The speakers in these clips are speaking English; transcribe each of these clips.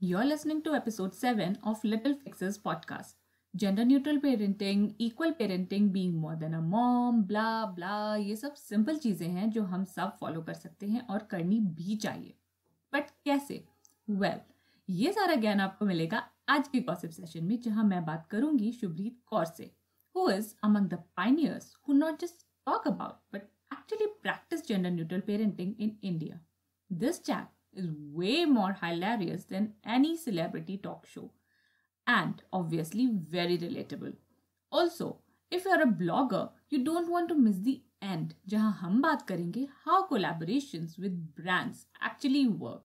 You're listening to episode 7 of Little Fixes podcast. Gender neutral parenting, equal parenting, being more than a mom, blah blah, ये सब simple चीज़ें हैं जो हम सब फॉलो कर सकते हैं और करनी भी चाहिए. बट कैसे? वेल, ये सारा ज्ञान आपको मिलेगा आज के गॉसिप सेशन में, जहां मैं बात करूंगी शुभ्रीत कौर से, who is among the pioneers who not just talk about but actually practice gender neutral parenting in India. This chat is way more hilarious than any celebrity talk show and obviously very relatable. Also, if you're a blogger, you don't want to miss the end, जहां हम बात करेंगे how collaborations with brands actually work.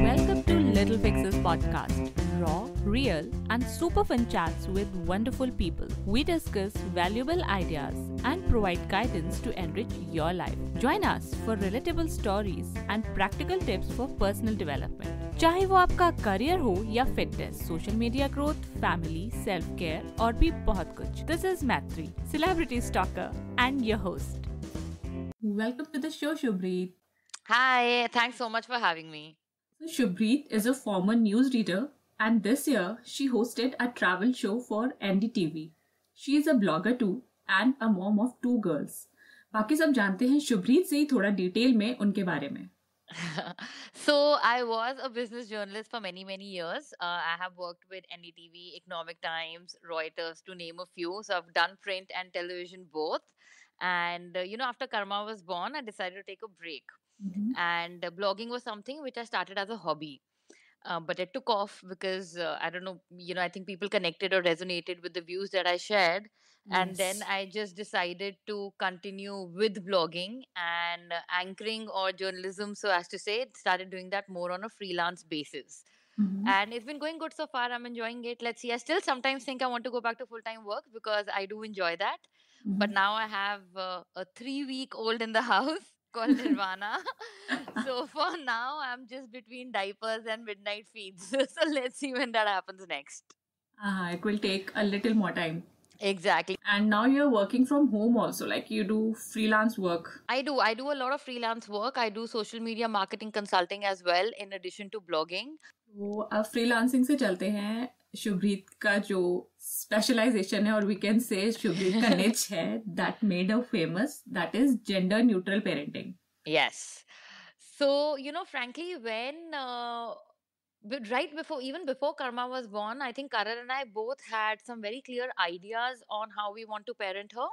Welcome to Little Fixes podcast. Raw, real, and super fun chats with wonderful people. We discuss valuable ideas and provide guidance to enrich your life. Join us for relatable stories and practical tips for personal development. चाहे वो आपका career हो या fitness, social media growth, family, self care और भी बहुत कुछ. This is Matri, celebrity stalker and your host. Welcome to the show, Shubhreet. Hi, thanks so much for having me. So Shubhreet is a former newsreader, and this year she hosted a travel show for NDTV. She is a blogger too and a mom of 2 girls. बाकी सब जानते हैं शुभ्रीत से ही थोड़ा detail में उनके बारे में. So I was a business journalist for many years. I have worked with NDTV, Economic Times, Reuters, to name a few. So I've done print and television both. And after Karma was born, I decided to take a break. Mhm. And blogging was something which I started as a hobby. But it took off because I don't know, I think people connected or resonated with the views that I shared. And then Yes. I just decided to continue with blogging and anchoring or journalism, so as to say, started doing that more on a freelance basis. Mhm. And it's been going good so far. I'm enjoying it. Let's see. I still sometimes think I want to go back to full time work because I do enjoy that. But Mhm. now I have a 3-week old in the house called Nirvana. So for now, I'm just between diapers and midnight feeds. So let's see when that happens next. It will take a little more time. Exactly. And now you're working from home also, like you do freelance work. I do a lot of freelance work. I do social media marketing consulting as well, in addition to blogging. तो अब freelancing से चलते हैं. शुभ्रीत का जो specialisation है, और we can say शुभ्रीत का निच है, that made her famous, that is gender neutral parenting. Yes. So, frankly, right before, even before Karma was born, I think Karan and I both had some very clear ideas on how we want to parent her.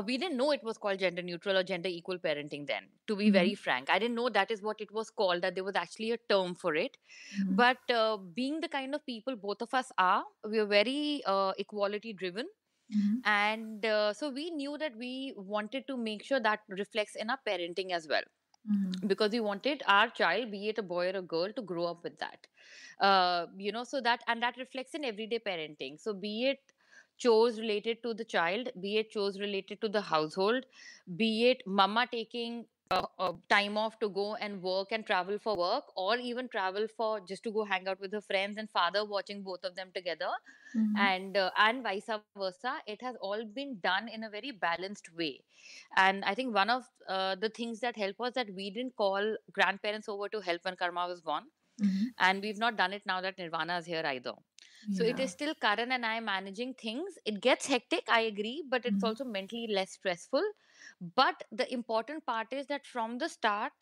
We didn't know it was called gender neutral or gender equal parenting then, to be very frank. I didn't know that is what it was called, that there was actually a term for it. But being the kind of people both of us are, we are very equality driven. And so we knew that we wanted to make sure that reflects in our parenting as well, because we wanted our child, be it a boy or a girl, to grow up with that. So that reflects in everyday parenting. So be it chores related to the child, be it chores related to the household, be it mama taking time off to go and work and travel for work, or even travel for just to go hang out with her friends, and father watching both of them together, and vice versa. It has all been done in a very balanced way. And I think one of the things that helped was that we didn't call grandparents over to help when Karma was born. And we've not done it now that Nirvana is here either. So it is still Karan and I managing things. It gets hectic, I agree, but it's also mentally less stressful. But the important part is that from the start,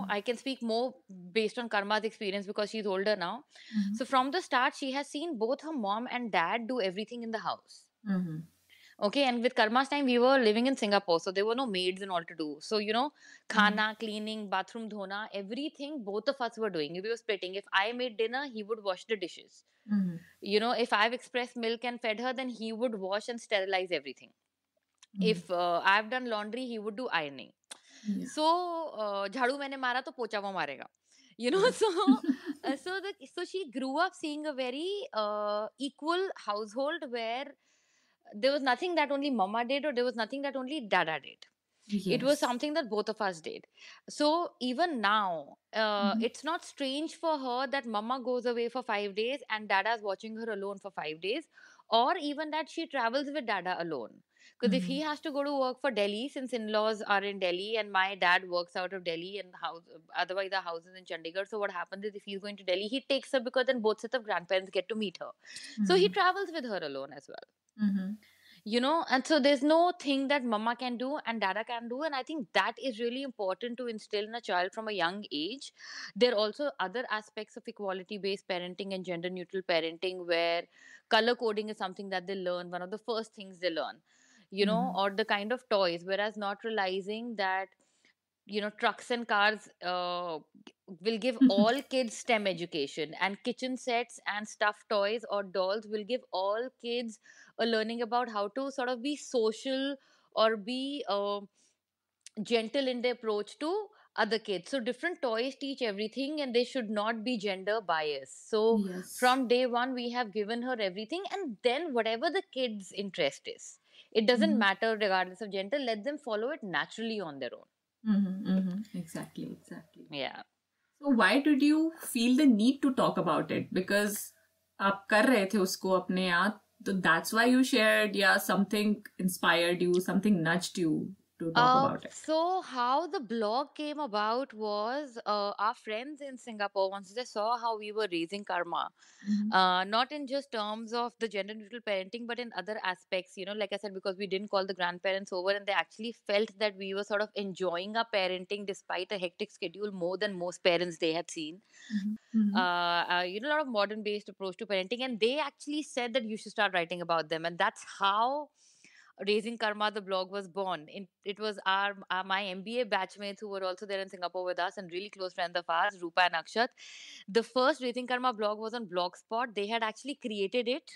I can speak more based on Karma's experience because she's older now. So from the start, she has seen both her mom and dad do everything in the house. Okay, and with Karma's time, we were living in Singapore, so there were no maids and all to do. So, khana, cleaning, bathroom dhona, everything both of us were doing. We were splitting. If I made dinner, he would wash the dishes. If I've expressed milk and fed her, then he would wash and sterilize everything. If I've done laundry, he would do ironing. So, jhadu maine mara to pocha wo marega. So she grew up seeing a very equal household where there was nothing that only mama did, or there was nothing that only dada did. It was something that both of us did. So even now, it's not strange for her that mama goes away for 5 days and dada is watching her alone for 5 days, or even that she travels with dada alone. Because if he has to go to work for Delhi, since in-laws are in Delhi and my dad works out of Delhi and the house, otherwise the house is in Chandigarh. So what happens is if he's going to Delhi, he takes her because then both sets of grandparents get to meet her. So he travels with her alone as well. And so there's no thing that mama can do and dada can do. And I think that is really important to instill in a child from a young age. There are also other aspects of equality based parenting and gender neutral parenting where color coding is something that they learn, one of the first things they learn, or the kind of toys, whereas not realizing that trucks and cars will give all kids STEM education, and kitchen sets and stuffed toys or dolls will give all kids a learning about how to sort of be social or be gentle in their approach to other kids. So different toys teach everything and they should not be gender biased. So from day one we have given her everything, and then whatever the kids interest is, it doesn't matter regardless of gender, let them follow it naturally on their own. Exactly. Yeah. So why did you feel the need to talk about it? Because आप कर रहे थे उसको अपने आप, so that's why you shared, something inspired you, something nudged you to talk about it. So how the blog came about was our friends in Singapore, once they saw how we were raising Karma, not in just terms of the gender neutral parenting, but in other aspects, like I said, because we didn't call the grandparents over, and they actually felt that we were sort of enjoying our parenting despite a hectic schedule more than most parents they had seen. A lot of modern based approach to parenting, and they actually said that you should start writing about them, and that's how Raising Karma, the blog, was born. It was my MBA batchmates who were also there in Singapore with us and really close friends of ours, Rupa and Akshat. The first Raising Karma blog was on Blogspot. They had actually created it.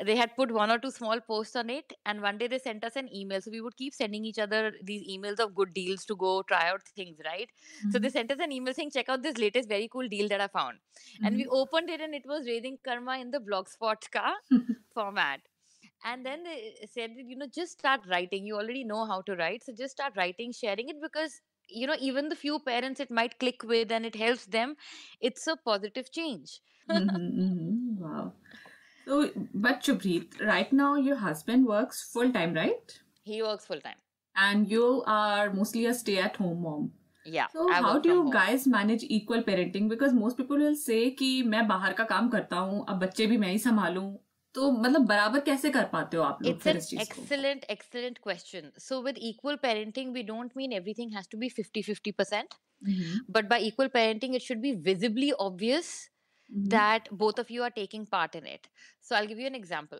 They had put one or two small posts on it, and one day they sent us an email. So we would keep sending each other these emails of good deals to go try out things, right? So they sent us an email saying, check out this latest very cool deal that I found. And we opened it, and it was Raising Karma in the Blogspot ka format. And then they said, just start writing. You already know how to write, so just start writing, sharing it, because even the few parents it might click with and it helps them, it's a positive change. Wow. So, but Shubhreet, right now your husband works full time, right? He works full time. And you are mostly a stay-at-home mom. Yeah. So how do you guys manage equal parenting? Because most people will say कि मैं बाहर का काम करता हूँ, अब बच्चे भी मैं ही संभालूं. तो मतलब बराबर कैसे कर पाते हो आप लोग? It's an excellent question. So with equal parenting, we don't mean everything has to be 50-50%. But by equal parenting, it should be visibly obvious that both of you are taking part in it. So I'll give you an example.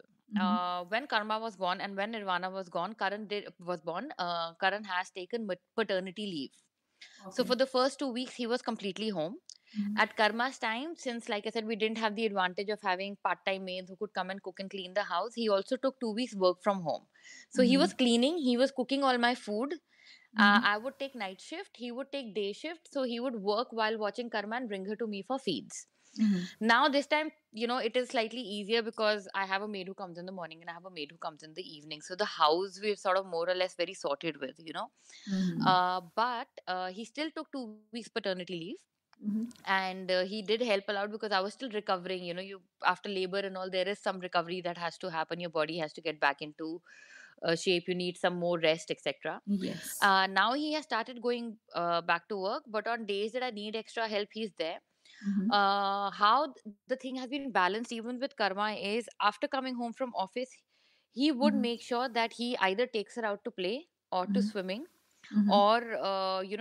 When Karma was born and when Nirvana was born, Karan has taken paternity leave. Okay. So for the first 2 weeks, he was completely home. At Karma's time, since like I said, we didn't have the advantage of having part-time maids who could come and cook and clean the house, he also took 2 weeks work from home. So he was cleaning, he was cooking all my food. I would take night shift, he would take day shift. So he would work while watching Karma and bring her to me for feeds. Now this time, it is slightly easier because I have a maid who comes in the morning and I have a maid who comes in the evening. So the house we're sort of more or less very sorted with, but he still took 2 weeks paternity leave. And he did help a lot because I was still recovering. You after labor and all, there is some recovery that has to happen. Your body has to get back into shape. You need some more rest, etc. Yes. Now he has started going back to work, but on days that I need extra help, he's there. How the thing has been balanced even with Karma is after coming home from office, he would make sure that he either takes her out to play or to swimming, or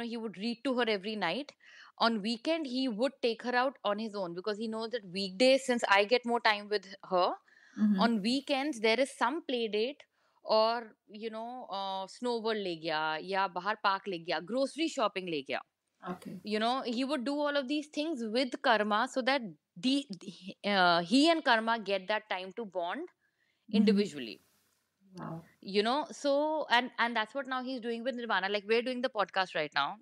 he would read to her every night. On weekend he would take her out on his own because he knows that weekdays, since I get more time with her, on weekends there is some play date or snow world le gaya ya bahar park le gaya, grocery shopping le gaya. Okay. He would do all of these things with Karma so that he and Karma get that time to bond individually. Wow. So and that's what now he's doing with Nirvana. Like we're doing the podcast right now,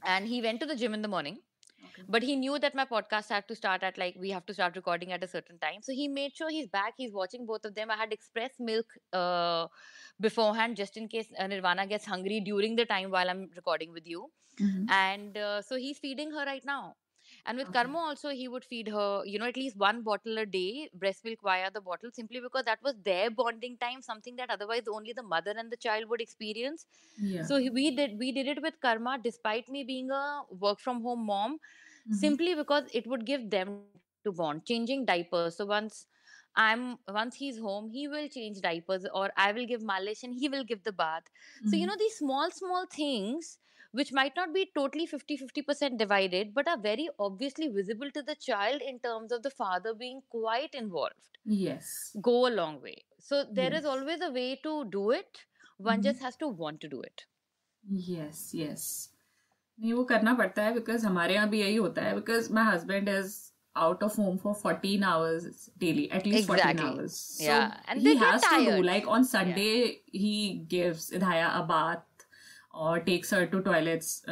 and he went to the gym in the morning. Okay. But he knew that my podcast had to start at we have to start recording at a certain time. So he made sure he's back. He's watching both of them. I had express milk beforehand just in case Nirvana gets hungry during the time while I'm recording with you. And so he's feeding her right now. And with Okay. Karma also, he would feed her, at least one bottle a day, breast milk via the bottle, simply because that was their bonding time, something that otherwise only the mother and the child would experience. Yeah. So we did it with Karma, despite me being a work from home mom, simply because it would give them to bond. Changing diapers. So once he's home, he will change diapers, or I will give malish and he will give the bath. So these small things, which might not be totally 50% divided, but are very obviously visible to the child in terms of the father being quite involved, Yes. go a long way. So there is Yes. always a way to do it. One just has to want to do it. Yes, yes. नहीं वो करना पड़ता है because हमारे यहाँ भी यही होता है because my husband is out of home for 14 hours daily, at least 14 Exactly. hours. So Yeah. And he they get has to do, tired. like on Sunday, he gives Idhaya a bath or takes her to toilets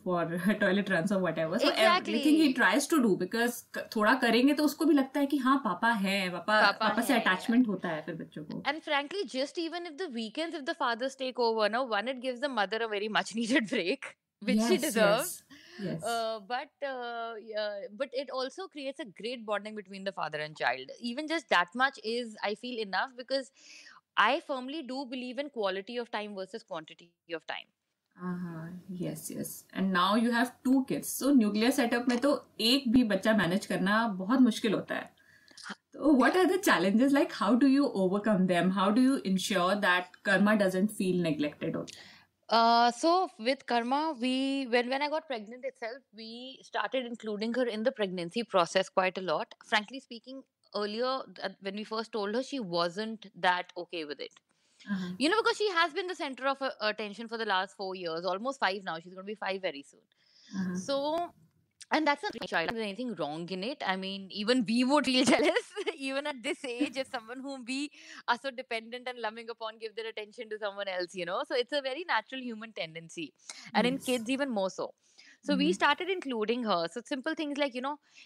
for her toilet runs or whatever. So Exactly. everything he tries to do because थोड़ा करेंगे तो उसको भी लगता है कि हाँ पापा है, पापा से है, attachment होता है फिर बच्चों को. And frankly, just even if the weekends, if the fathers take over, no, one, it gives the mother a very much needed break, which she deserves. Yes. But it also creates a great bonding between the father and child. Even just that much is, I feel, enough, because I firmly do believe in quality of time versus quantity of time. Yes. And now you have 2 kids. So nuclear setup में तो एक भी बच्चा manage करना बहुत मुश्किल होता है. So what are the challenges? Like, how do you overcome them? How do you ensure that Karma doesn't feel neglected? So with Karma, when I got pregnant itself, we started including her in the pregnancy process quite a lot. Frankly speaking, earlier when we first told her, she wasn't that okay with it. Because she has been the center of attention for the last 4 years, almost 5 now. She's going to be 5 very soon. So, and that's not child. There's anything wrong in it. I mean, even we would feel jealous, even at this age, if someone whom we are so dependent and loving upon give their attention to someone else. So it's a very natural human tendency, and in kids even more so. So we started including her. So simple things like,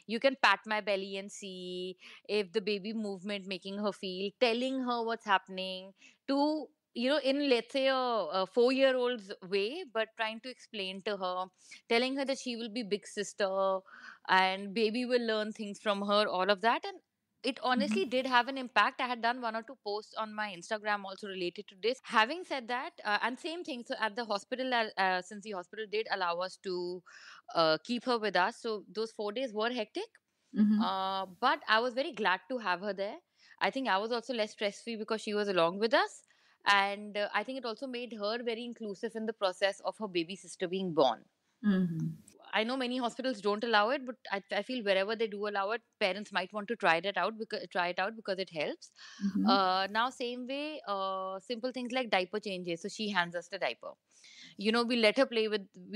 you can pat my belly and see if the baby movement making her feel, telling her what's happening, to in, let's say, a 4-year-old's way, but trying to explain to her, telling her that she will be big sister and baby will learn things from her, all of that. And it honestly did have an impact. I had done 1 or 2 posts on my Instagram also related to this. Having said that, and same thing, so at the hospital, since the hospital did allow us to keep her with us, so those 4 days were hectic. But I was very glad to have her there. I think I was also less stress free because she was along with us. And I think it also made her very inclusive in the process of her baby sister being born. I know many hospitals don't allow it, but I feel wherever they do allow it, parents might want to try it out because it helps. Now, same way, simple things like diaper changes. So she hands us the diaper. We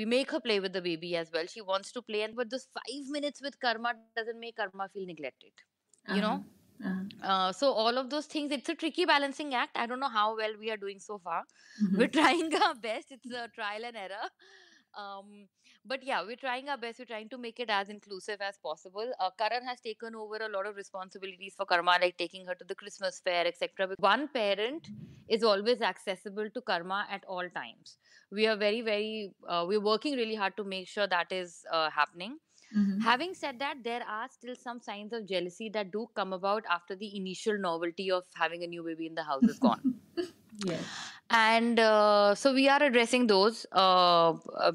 make her play with the baby as well. She wants to play, but those 5 minutes with Karma doesn't make Karma feel neglected. So all of those things, it's a tricky balancing act. I don't know how well we are doing so far. We're trying our best. It's a trial and error. But yeah, we're trying our best. We're trying to make it as inclusive as possible. Karan has taken over a lot of responsibilities for Karma, like taking her to the Christmas fair, etc. One parent is always accessible to Karma at all times. We are we're working really hard to make sure that is happening. Having said that, there are still some signs of jealousy that do come about after the initial novelty of having a new baby in the house is gone. Yes. And so we are addressing those.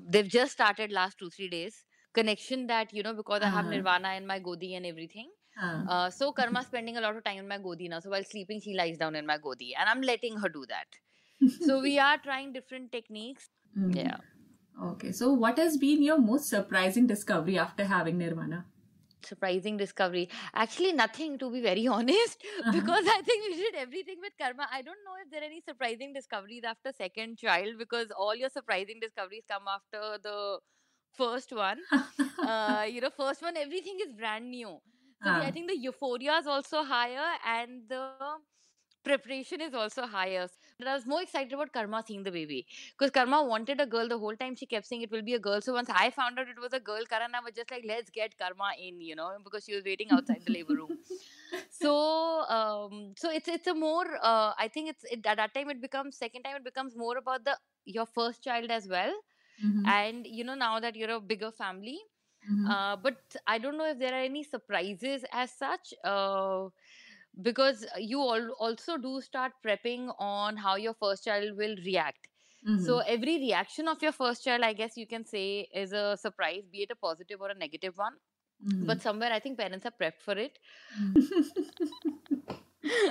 They've just started last 2-3 days. Connection that, because I have Nirvana in my Godi and everything. So Karma spending a lot of time in my Godi now. So while sleeping, she lies down in my Godi and I'm letting her do that. So we are trying different techniques. Yeah. Okay. So what has been your most surprising discovery after having Nirvana? Surprising discovery, actually nothing, to be very honest, because I think we did everything with Karma. I don't know if there are any surprising discoveries after second child, because all your surprising discoveries come after the first one. First one, everything is brand new. So I think the euphoria is also higher and the preparation is also higher. But I was more excited about Karma seeing the baby, because Karma wanted a girl the whole time. She kept saying it will be a girl. So once I found out it was a girl, Karan, I was just like, let's get Karma in, because she was waiting outside the labor room. So it's a more I think at that time it becomes, second time it becomes more about your first child as well. And now that you're a bigger family, But I don't know if there are any surprises as such, because you also do start prepping on how your first child will react. So every reaction of your first child, I guess you can say, is a surprise, be it a positive or a negative one. But somewhere I think parents are prepped for it.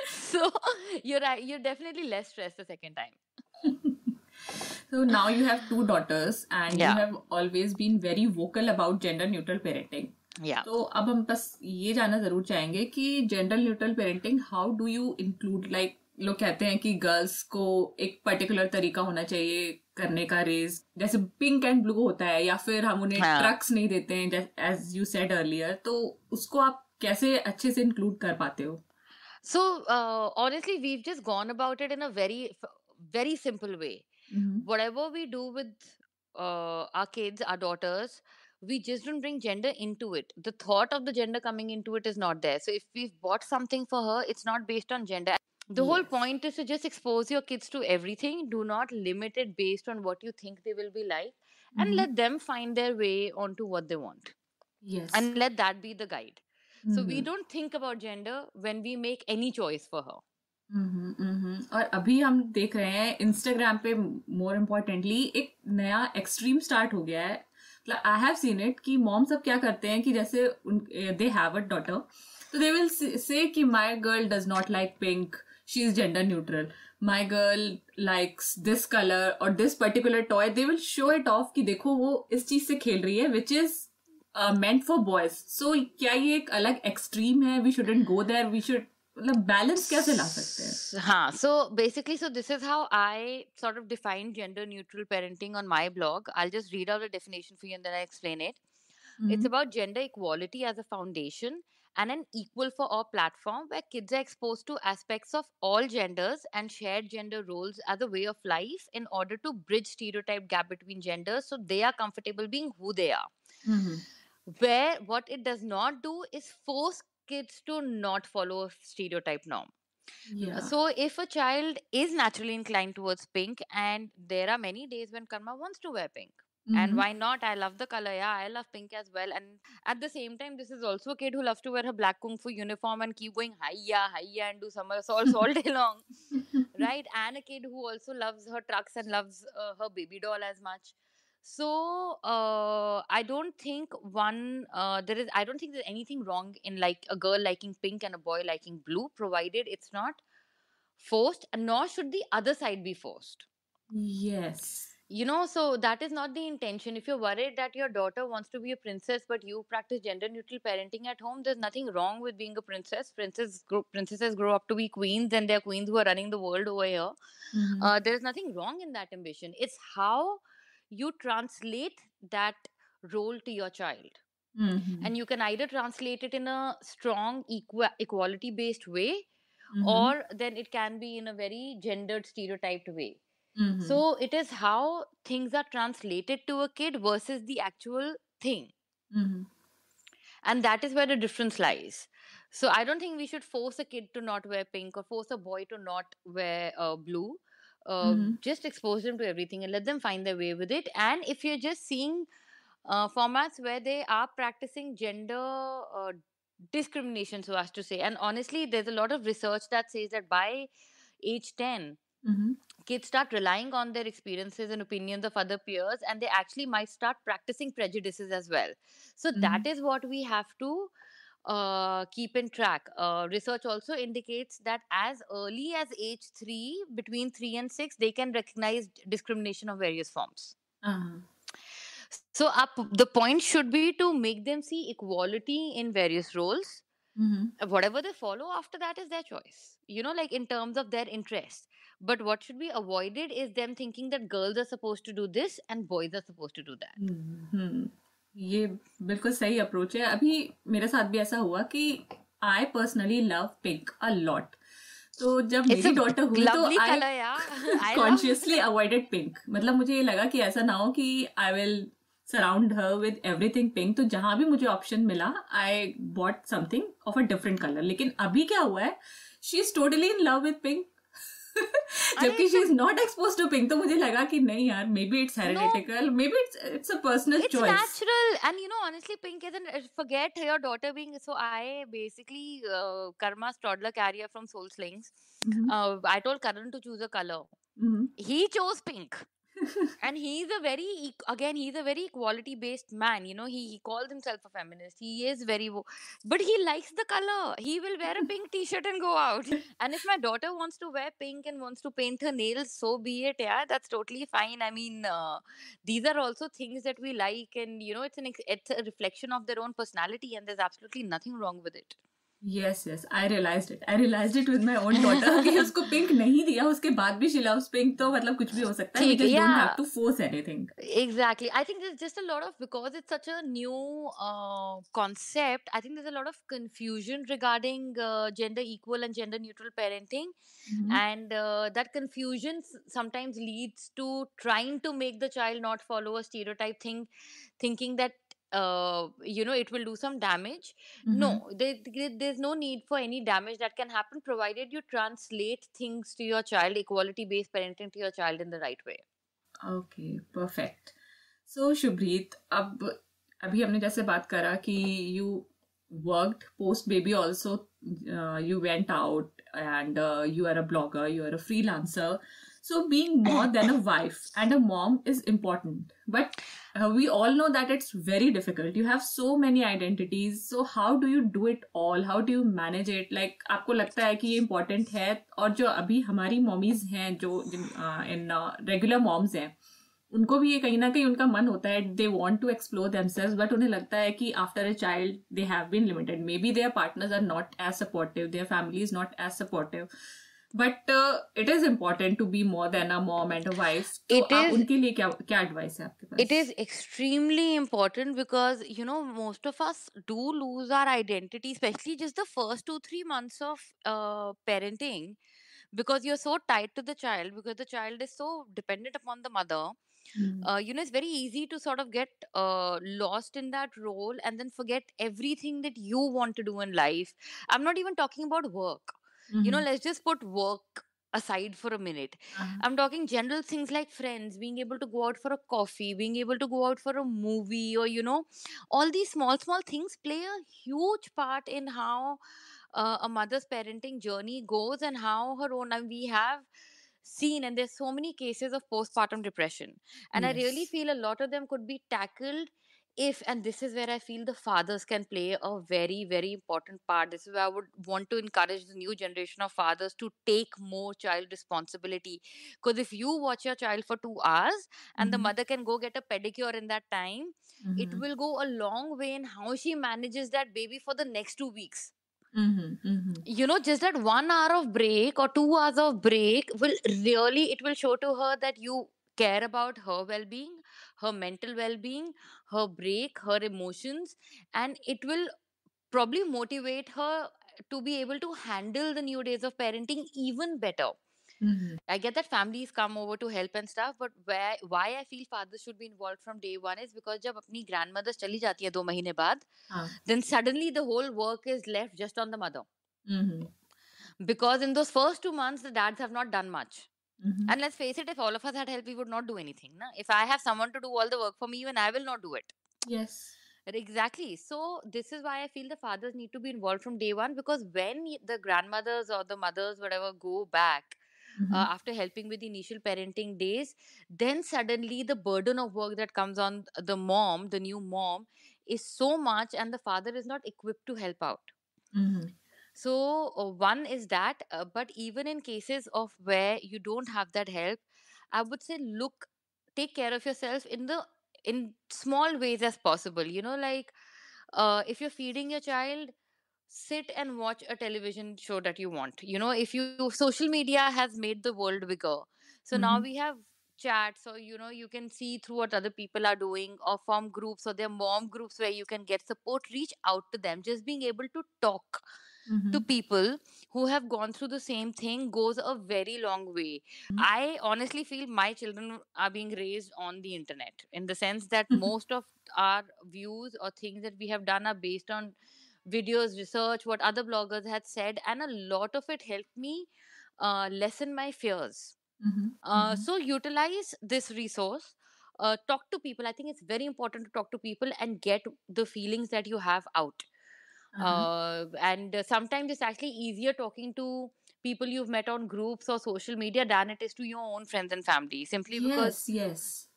So you're definitely less stressed the second time. So now you have 2 daughters and you Yeah. have always been very vocal about gender neutral parenting. Yeah. तो अब हम बस ये जानना जरूर चाहेंगे कि gender neutral parenting how do you include, like लोग कहते हैं कि गर्ल्स को एक पर्टिकुलर तरीका होना चाहिए करने का रेज, जैसे पिंक एंड ब्लू होता है, या फिर हम उन्हें ट्रक्स नहीं देते हैं एज यू सेड अर्लियर, तो उसको आप कैसे अच्छे से इंक्लूड कर पाते हो? So honestly, we've just gone about it in a very simple way. Whatever we do with our kids, our daughters, we just don't bring gender into it. The thought of the gender coming into it is not there. So if we've bought something for her, it's not based on gender. The whole point is to just expose your kids to everything. Do not limit it based on what you think they will be like, and let them find their way onto what they want. Yes. And let that be the guide. So we don't think about gender when we make any choice for her. और अभी हम देख रहे हैं Instagram पे more importantly एक नया extreme start हो गया है. आई हैव सीन इट कि मॉम सब क्या करते हैं कि जैसे दे हैव अ डॉटर, तो दे विल से कि my girl does not like pink, she is gender neutral, my girl likes this colour और this particular toy. They will show it off कि देखो वो इस चीज से खेल रही है which is meant for boys. So क्या ये एक अलग एक्सट्रीम है? We shouldn't go there. We should, मतलब बैलेंस कैसे ला सकते हैं? हाँ, so basically, so this is how I sort of define gender neutral parenting on my blog. I'll just read out the definition for you and then I explain it. It's about gender equality as a foundation and an equal for all platform where kids are exposed to aspects of all genders and shared gender roles as a way of life in order to bridge stereotype gap between genders so they are comfortable being who they are. Where what it does not do is force kids to not follow a stereotype norm. Yeah. So if a child is naturally inclined towards pink, and there are many days when Karma wants to wear pink, and why not? I love the color. Yeah, I love pink as well. And at the same time, this is also a kid who loves to wear her black kung fu uniform and keep going hiya hiya and do somersaults all day long, right? And a kid who also loves her trucks and loves her baby doll as much. So I don't think I don't think there's anything wrong in like a girl liking pink and a boy liking blue, provided it's not forced, and nor should the other side be forced. Yes. You know, so that is not the intention. If you're worried that your daughter wants to be a princess but you practice gender neutral parenting at home, there's nothing wrong with being a princess. Princesses grow up to be queens, and they're queens who are running the world over here. There's nothing wrong in that ambition. It's how you translate that role to your child. And you can either translate it in a strong equality based way, or then it can be in a very gendered stereotyped way. So it is how things are translated to a kid versus the actual thing. And that is where the difference lies. So I don't think we should force a kid to not wear pink or force a boy to not wear blue. Just expose them to everything and let them find their way with it. And if you're just seeing formats where they are practicing gender discrimination, so as to say, and honestly, there's a lot of research that says that by age 10, kids start relying on their experiences and opinions of other peers, and they actually might start practicing prejudices as well. So that is what we have to keep in track. Research also indicates that as early as age 3, between 3 and 6, they can recognize discrimination of various forms. So the point should be to make them see equality in various roles. Whatever they follow after that is their choice, you know, like in terms of their interest. But what should be avoided is them thinking that girls are supposed to do this and boys are supposed to do that. ये बिल्कुल सही approach है. अभी मेरे साथ भी ऐसा हुआ कि I personally love pink a lot. तो जब मेरी डॉटर हुई तो आई कॉन्शियसली अवॉइडेड पिंक. मतलब मुझे ये लगा कि ऐसा ना हो कि I will surround her with everything pink. तो जहां भी मुझे ऑप्शन मिला I bought something of a different colour. लेकिन अभी क्या हुआ है, she is totally in love with pink. जबकि she is not expose to pink. तो मुझे लगा कि नहीं यार, maybe it's hereditical, maybe it's a personal It's choice. natural, and honestly, pink isn't. Forget your daughter being. So I basically Karma's toddler carrier from Soul Slings. I told Karan to choose a color. He chose pink. And he's a very equality based man. He calls himself a feminist. He is but he likes the color. He will wear a pink t-shirt and go out. And if my daughter wants to wear pink and wants to paint her nails, so be it. Yeah, that's totally fine. I mean, these are also things that we like, and it's a reflection of their own personality, and there's absolutely nothing wrong with it. Yes, I realized it with my own daughter कि उसको pink नहीं दिया, उसके बाद भी she loves pink. तो मतलब कुछ भी हो सकता है. We just don't have to force anything. Exactly. I think there's just a lot of, because it's such a new concept, I think there's a lot of confusion regarding gender equal and gender neutral parenting. And that confusion sometimes leads to trying to make the child not follow a stereotype thing, thinking that it will do some damage. No, there's no need for any damage that can happen, provided you translate things to your child, equality based parenting to your child, in the right way. Okay, perfect. So Shubhreet, अभी हमने जैसे बात करा कि you worked post baby also, you went out, and you are a blogger, you are a freelancer. So being more than a wife and a mom is important, but we all know that it's very difficult. You have so many identities. So how do you do it all? How do you manage it? Like आपको लगता है कि ये important है, और जो अभी हमारी मॉमीज हैं, जो इन रेगुलर मॉम्स हैं, उनको भी ये कहीं ना कहीं उनका मन होता है, they want to explore themselves, but उन्हें लगता है कि after a child they have been limited. Maybe their partners are not as supportive, their family is not as supportive, but it is important to be more than a mom and a wife. तो आप उनके लिए क्या advice है आपके पास? It is extremely important, because most of us do lose our identity, especially just the first 2-3 months of parenting, because you're so tied to the child, because the child is so dependent upon the mother. It's very easy to sort of get lost in that role and then forget everything that you want to do in life. I'm not even talking about work. Let's just put work aside for a minute. I'm talking general things like friends, being able to go out for a coffee, being able to go out for a movie, or all these small things play a huge part in how a mother's parenting journey goes, and how her own, and we have seen, and there's so many cases of postpartum depression, and I really feel a lot of them could be tackled if, and this is where I feel the fathers can play a very, very important part. This is where I would want to encourage the new generation of fathers to take more child responsibility, because if you watch your child for 2 hours and the mother can go get a pedicure in that time, it will go a long way in how she manages that baby for the next 2 weeks. Just that 1 hour of break or 2 hours of break it will show to her that you care about her well-being, her mental well-being, her break, her emotions, and it will probably motivate her to be able to handle the new days of parenting even better. I get that families come over to help and stuff, but why I feel fathers should be involved from day one is because जब अपनी grandmothers चली जाती है 2 महीने बाद, then suddenly the whole work is left just on the mother. Because in those first 2 months, the dads have not done much. And let's face it, if all of us had help, we would not do anything. Na? If I have someone to do all the work for me, even I will not do it. Yes. Exactly. So this is why I feel the fathers need to be involved from day one, because when the grandmothers or the mothers, whatever, go back after helping with the initial parenting days, then suddenly the burden of work that comes on the mom, the new mom, is so much, and the father is not equipped to help out. So one is that, but even in cases of where you don't have that help, I would say take care of yourself in small ways as possible. Like if you're feeding your child, sit and watch a television show that you want. If social media has made the world bigger, so now we have chats, or you can see through what other people are doing, or form groups, or their mom groups where you can get support. Reach out to them. Just being able to talk to people who have gone through the same thing goes a very long way. I honestly feel my children are being raised on the internet, in the sense that most of our views or things that we have done are based on videos, research, what other bloggers had said, and a lot of it helped me lessen my fears. Mm-hmm. So utilize this resource. Talk to people. I think it's very important to talk to people and get the feelings that you have out. Uh-huh. And sometimes it's actually easier talking to people you've met on groups or social media than it is to your own friends and family, simply because, Yes,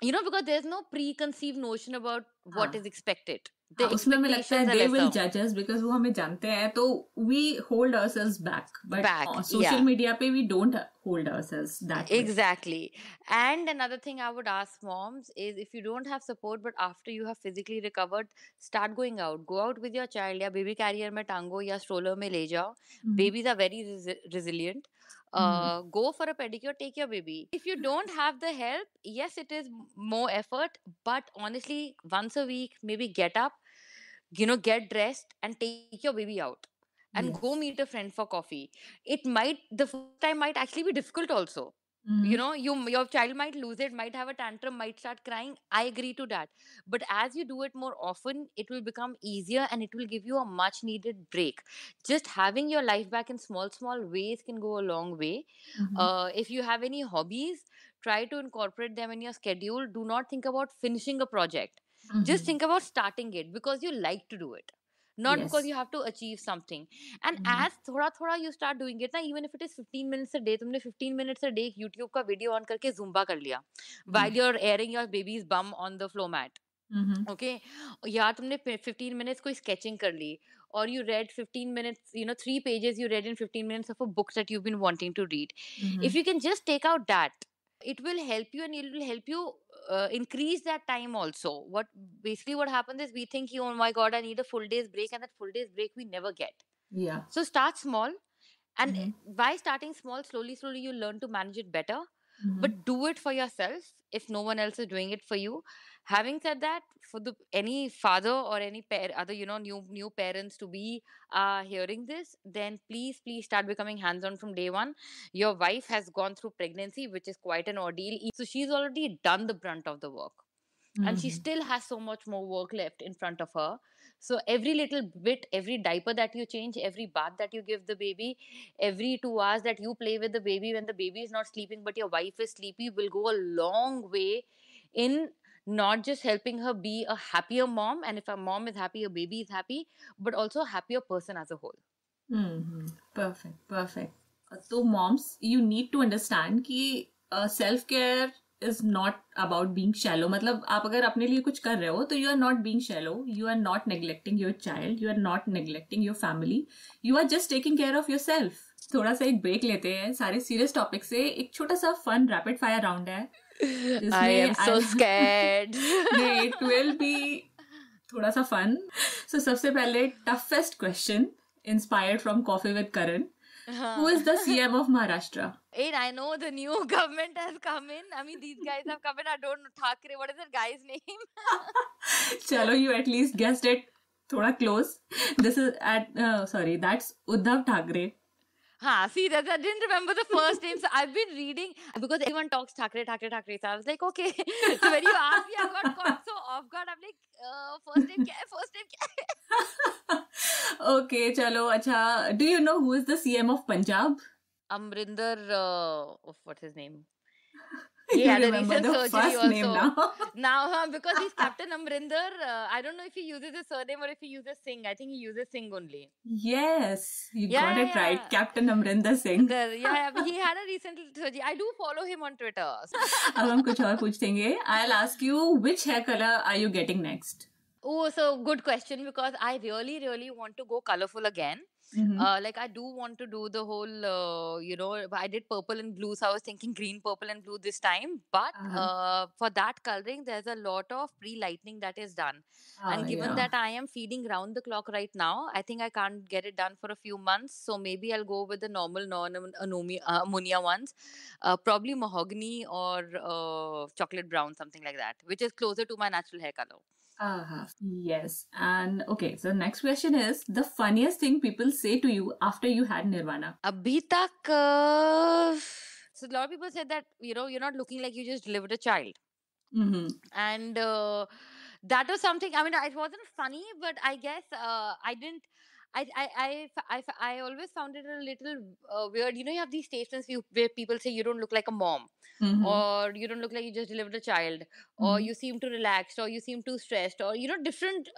yes. because there's no preconceived notion about what हाँ is expected. हाँ The उसमें हमें लगता है expectations are they will lesser. judge us because वो हमें जानते हैं तो we hold ourselves back but Back, social yeah. media पे we don't hold ourselves that way. Exactly. And another thing I would ask moms is, if you don't have support, but after you have physically recovered, start going out. Go out with your child, या baby carrier में टांगो या stroller में ले जाओ. Mhm. Babies are very resilient. Go for a pedicure, take your baby. If you don't have the help, yes, it is more effort, but honestly, once a week, maybe get up, get dressed and take your baby out and go Yes. meet a friend for coffee. It might, the first time might actually be difficult also. Mhm. Your child might lose it, might have a tantrum, might start crying. I agree to that. But as you do it more often, it will become easier and it will give you a much needed break. Just having your life back in small, small ways can go a long way. Mhm. If you have any hobbies, try to incorporate them in your schedule. Do not think about finishing a project. Just Mhm. think about starting it because you like to do it, not because Yes. you have to achieve something. And Mhm. as thoda thoda you start doing it na, even if it is 15 minutes a day, तुमने 15 minutes a day YouTube का video on करके zumba कर लिया Mhm. while you're airing your baby's bum on the floor mat. Mhm. Okay, या तुमने 15 minutes कोई sketching कर ली, or you read 15 minutes, 3 pages you read in 15 minutes of a book that you've been wanting to read. If Mhm. you can just take out that, it will help you, and it will help you increase that time also. What happens is, we think, oh my god, I need a full day's break, and that full day's break we never get. Yeah. So start small, and Mhm. by starting small, slowly slowly you learn to manage it better. Mhm. But do it for yourself if no one else is doing it for you. Having said that, for the any father or any other, new parents to be hearing this, then please start becoming hands on from day one. Your wife has gone through pregnancy, which is quite an ordeal, so she's already done the brunt of the work, and she Mhm. still has so much more work left in front of her. So every little bit, every diaper that you change, every bath that you give the baby, every 2 hours that you play with the baby when the baby is not sleeping but your wife is sleepy, will go a long way in not just helping her be a happier mom, and if a mom is happy, a baby is happy, but also a happier person as a whole. Mhm. Perfect, perfect. तो moms, you need to understand कि self care is not about being shallow. मतलब आप अगर अपने लिए कुछ कर रहे हो तो you are not being shallow. You are not neglecting your child. You are not neglecting your family. You are just taking care of yourself. थोड़ा सा एक ब्रेक लेते हैं सारे सीरियस टॉपिक से. एक छोटा सा फन रैपिड फायर राउंड है I जिसमें am so scared. नहीं, it will be थोड़ा सा फन. So सबसे पहले toughest question inspired from Coffee with Karan. Who is the CM of Maharashtra? Hey, I know the new government has come in. I mean, these guys have come in. I don't know. Thakre, what is that guy's name? Chalo, you at least guessed it. Thoda close. This is that's Uddhav Thackeray. See, that I didn't remember the first name. So I've been reading because everyone talks Thakre, Thakre, Thakre. So I was like, okay. So when you asked me, I got caught so off guard. I'm like, first name kya hai? First name kya hai? Okay, chalo, acha. Do you know who is the CM of Punjab? Amrinder, what's his name? You He had a remember recent the surgery first name also. now. Now, because he's Captain Amrinder, I don't know if he uses his surname or if he uses Singh. I think he uses Singh only. Yes, you Yeah, got yeah, it right. yeah. Captain Amrinder Singh. He had a recent surgery. I do follow him on Twitter. अब हम कुछ और पूछेंगे. I'll ask you, which hair color are you getting next? Oh, so good question, because I really, really want to go colorful again. Mm-hmm. Like I do want to do the whole, I did purple and blue, so I was thinking green, purple, and blue this time. But for that coloring, there's a lot of pre-lightening that is done. And given Yeah. that I am feeding round the clock right now, I think I can't get it done for a few months. So maybe I'll go with the normal non-ammonia ones, probably mahogany or chocolate brown, something like that, which is closer to my natural hair color. Yes. And okay, so next question is the funniest thing people say to you after you had Nirvana. Abhi tak, so a lot of people said that, you're not looking like you just delivered a child. Mm-hmm. And that was something, I mean, it wasn't funny, but I guess I always found it a little weird. You know, you have these statements where people say you don't look like a mom, Mm-hmm. or you don't look like you just delivered a child, or Mm-hmm. you seem too relaxed, or you seem too stressed, or different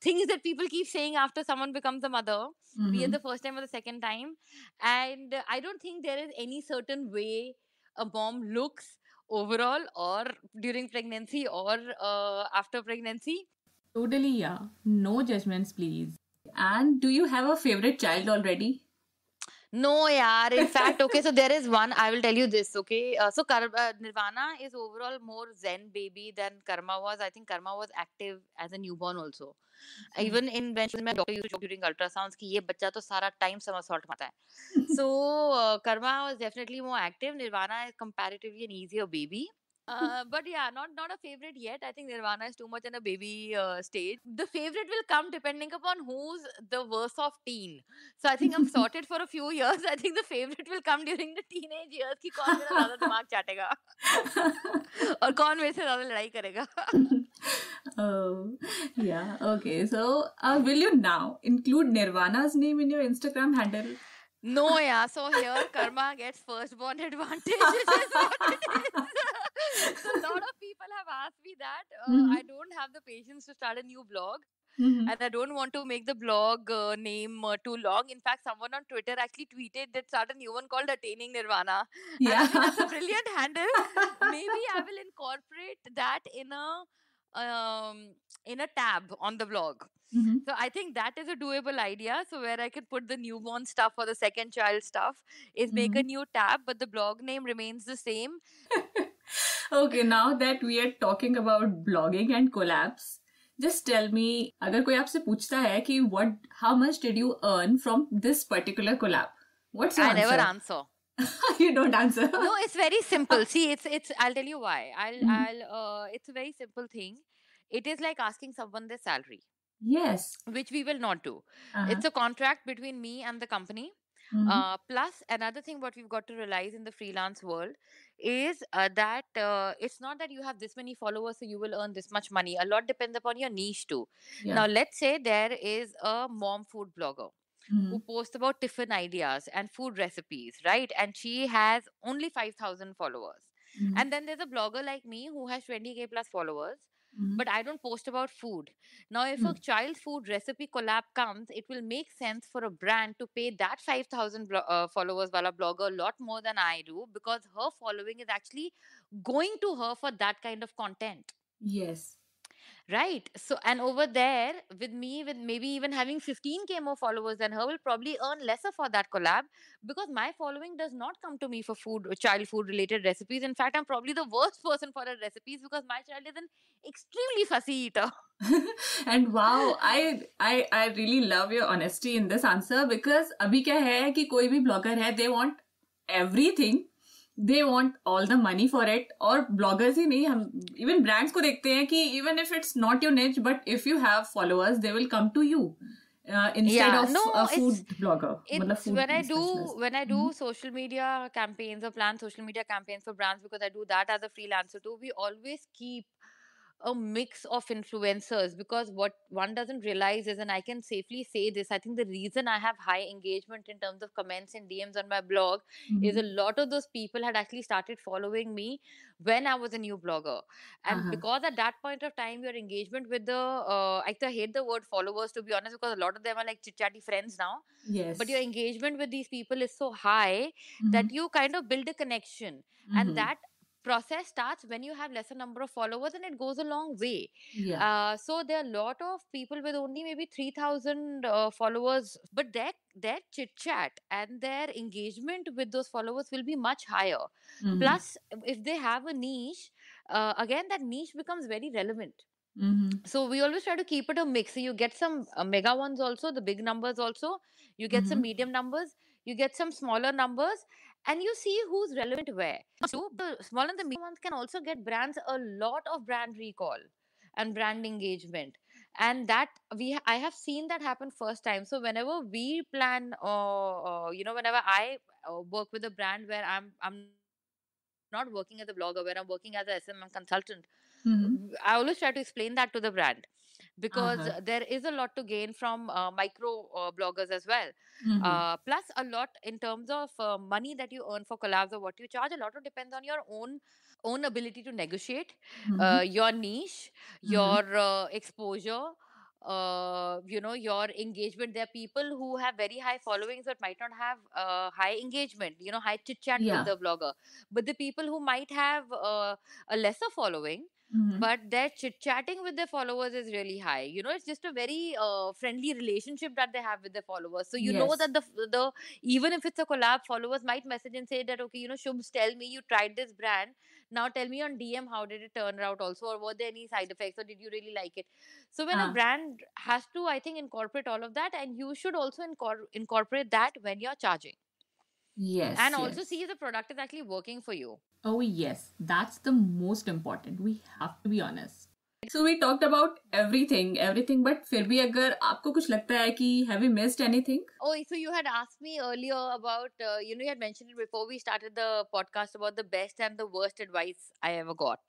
things that people keep saying after someone becomes a mother, be it Mm-hmm. the first time or the second time. And I don't think there is any certain way a mom looks overall, or during pregnancy, or after pregnancy. Totally, yeah. No judgments, please. And do you have a favorite child already? No, yaar. In fact, okay, so there is one. I will tell you this, okay? Nirvana is overall more Zen baby than Karma was. I think Karma was active as a newborn also. अच्छा. Even in when my doctor used to joke during ultrasounds कि ये बच्चा तो सारा time somersault मारता है. So Karma was definitely more active. Nirvana is comparatively an easier baby. But yeah, not a favorite yet. I think Nirvana is too much in a baby stage. The favorite will come depending upon who's the worst of teen. So I think I'm sorted for a few years. I think the favorite will come during the teenage years कि कौन मेरा ज़्यादा दिमाग चाटेगा और कौन मेरे से ज़्यादा लड़ाई करेगा. Oh, yeah. Okay. So, will you now include Nirvana's name in your Instagram handle? No, yeah. So here, Karma gets firstborn advantage, which is what it is. So a lot of people have asked me that. Mm-hmm. I don't have the patience to start a new blog, Mm-hmm. and I don't want to make the blog name too long. In fact, someone on Twitter actually tweeted that start a new one called Attaining Nirvana, and I think Yeah. that's a brilliant handle. Maybe I will incorporate that in a tab on the blog. Mm-hmm. So I think that is a doable idea. So where I could put the newborn stuff or the second child stuff is make a Mm-hmm. new tab, but the blog name remains the same. Okay, now that we are talking about blogging and collabs, just tell me, अगर कोई आपसे पूछता है कि how much did you earn from this particular collab? What's your I never answer? answer. You don't answer. No, it's very simple. See, it's. I'll tell you why. Mhm. It's a very simple thing. It is like asking someone their salary, Yes. which we will not do. Uh-huh. It's a contract between me and the company. Mm-hmm. Plus, another thing what we've got to realize in the freelance world is that it's not that you have this many followers, so you will earn this much money. A lot depends upon your niche too. Yeah. Now, let's say there is a mom food blogger Mm-hmm. who posts about tiffin ideas and food recipes, right? And she has only 5,000 followers. Mm-hmm. And then there's a blogger like me who has 20K plus followers, Mm-hmm. but I don't post about food. Now, if a child food recipe collab comes, it will make sense for a brand to pay that 5,000 followers wala blogger a lot more than I do, because her following is actually going to her for that kind of content. Yes. Right. So, and over there with me, with maybe even having 15K more followers than her, will probably earn lesser for that collab, because my following does not come to me for food, child food related recipes. In fact, I'm probably the worst person for her recipes because my child is an extremely fussy eater. And wow, I really love your honesty in this answer, because अभी क्या है कि कोई भी blogger है, they want everything. They want all the money for it. और bloggers ही नहीं, हम even brands को देखते हैं कि even if it's not your niche, but if you have followers, they will come to you instead of a food blogger. मतलब It's food when I specialist. do social media campaigns or plan social media campaigns for brands, because I do that as a freelancer too. We always keep a mix of influencers, because what one doesn't realize is, and I can safely say this, I think the reason I have high engagement in terms of comments and DMs on my blog is a lot of those people had actually started following me when I was a new blogger. And Uh-huh. because at that point of time, your engagement with the I hate the word followers, to be honest, because a lot of them are like chit chatty friends now. Yes. But your engagement with these people is so high that you kind of build a connection. And that process starts when you have lesser number of followers, and it goes a long way. Yeah. So there are a lot of people with only maybe 3,000 followers, but their chit chat and their engagement with those followers will be much higher. Mm-hmm. Plus, if they have a niche, again that niche becomes very relevant. Mm-hmm. So we always try to keep it a mix. So you get some mega ones also, the big numbers also. You get some medium numbers. You get some smaller numbers, and you see who's relevant where. So the small and the medium ones can also get brands a lot of brand recall and brand engagement, and that I have seen that happen first time. So whenever we plan, whenever I work with a brand where I'm not working as a blogger, where I'm working as a SMM consultant, Mm-hmm. I always try to explain that to the brand because there is a lot to gain from micro bloggers as well. Plus a lot in terms of money that you earn for collabs or what you charge. A lot of depends on your own ability to negotiate your niche, your exposure, your engagement. There are people who have very high followings but might not have high engagement, high chit chat with the blogger. But the people who might have a lesser following, but their chit chatting with their followers is really high. It's just a very friendly relationship that they have with their followers. So know that the even if it's a collab, followers might message and say that, okay, Shubs, tell me you tried this brand. Now tell me on DM how did it turn out also, or were there any side effects, or did you really like it? So when a brand has to, I think, incorporate all of that, and you should also incorporate that when you're charging. Yes. And also see if the product is actually working for you. Oh yes, that's the most important. We have to be honest. So we talked about everything, but फिर भी अगर आपको कुछ लगता है कि have we missed anything? Oh, so you had asked me earlier about, you had mentioned it before we started the podcast about the best and the worst advice I ever got.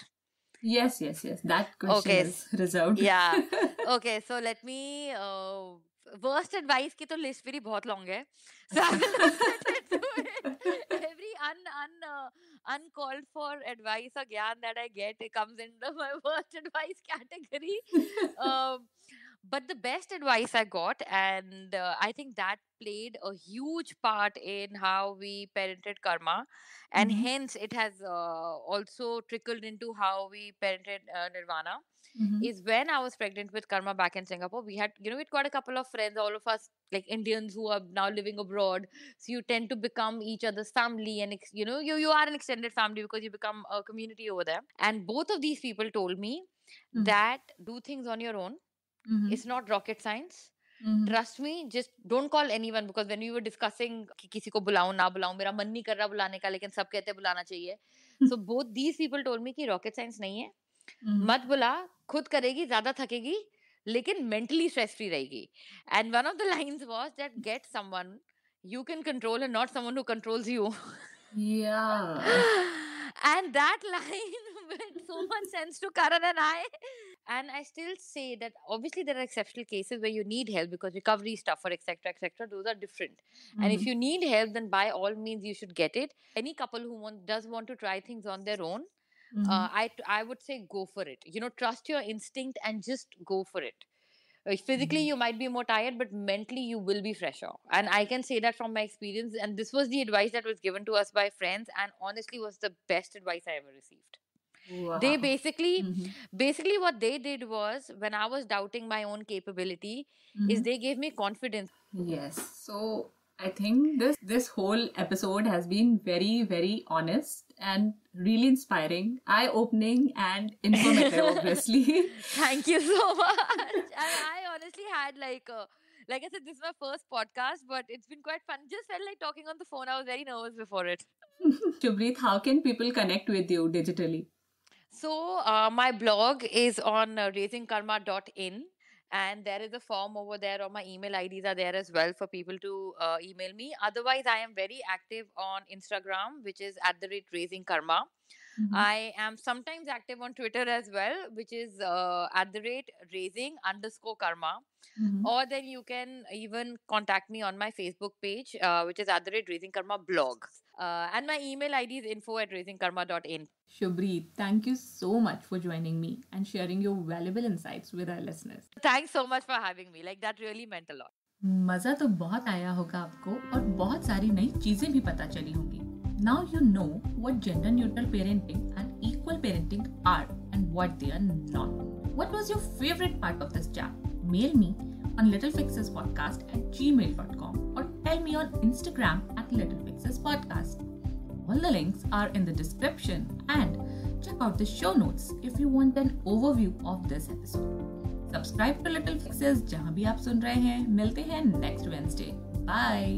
Yes. That question is reserved. Yeah. Okay, so let me... worst advice की तो list मेरी बहुत long है. So I will not get into it. Every uncalled for advice or gyan that I get, it comes into my worst advice category. But the best advice I got, and I think that played a huge part in how we parented Karma, and hence it has also trickled into how we parented Nirvana. Is when I was pregnant with Karma back in Singapore. We had, we'd got a couple of friends, all of us like Indians who are now living abroad. So you tend to become each other's family, and you are an extended family because you become a community over there. And both of these people told me that do things on your own. It's not rocket science. Trust me, just don't call anyone, because when we were discussing कि किसी को बुलाऊं ना बुलाऊं, मेरा मन नहीं कर रहा बुलाने का, लेकिन सब कहते बुलाना चाहिए. So both these people told me कि rocket science नहीं है. मत बुला, खुद करेगी, ज्यादा थकेगी, लेकिन mentally stress free रहेगी. And one of the lines was that get someone you can control and not someone who controls you. Yeah. And that line made so much sense to Karan and I. And I still say that obviously there are exceptional cases where you need help because recovery stuff or etc. Those are different. And if you need help, then by all means you should get it. Any couple who does want to try things on their own, I would say go for it. Trust your instinct and just go for it. Physically you might be more tired, but mentally you will be fresher. And I can say that from my experience. And this was the advice that was given to us by friends, and honestly was the best advice I ever received. Wow. They basically what they did was, when I was doubting my own capability, is they gave me confidence. Yes. So I think this whole episode has been very, very honest and really inspiring, eye-opening and informative, obviously. Thank you so much. And I honestly had like I said, this is my first podcast, but it's been quite fun. Just felt like talking on the phone. I was very nervous before it. Shubhreet, how can people connect with you digitally? So my blog is on raisingkarma.in. And there is a form over there, or my email IDs are there as well for people to email me. Otherwise, I am very active on Instagram, which is @raisingkarma. I am sometimes active on Twitter as well, which is @raising_karma. Or then you can even contact me on my Facebook page, which is @raisingkarma_blog. And my email ID is info@raisingkarma.in. Shubhreet, thank you so much for joining me and sharing your valuable insights with our listeners. Thanks so much for having me. That really meant a lot. मजा तो बहुत आया होगा आपको, और बहुत सारी नई चीजें भी पता चली होंगी. Now you know what gender neutral parenting and equal parenting are and what they are not. What was your favorite part of this chat? Mail me on littlefixespodcast@gmail.com or tell me on Instagram @littlefixespodcast. All the links are in the description, and check out the show notes if you want an overview of this episode. Subscribe to Little Fixes जहाँ भी आप सुन रहे हैं. मिलते हैं next Wednesday. Bye.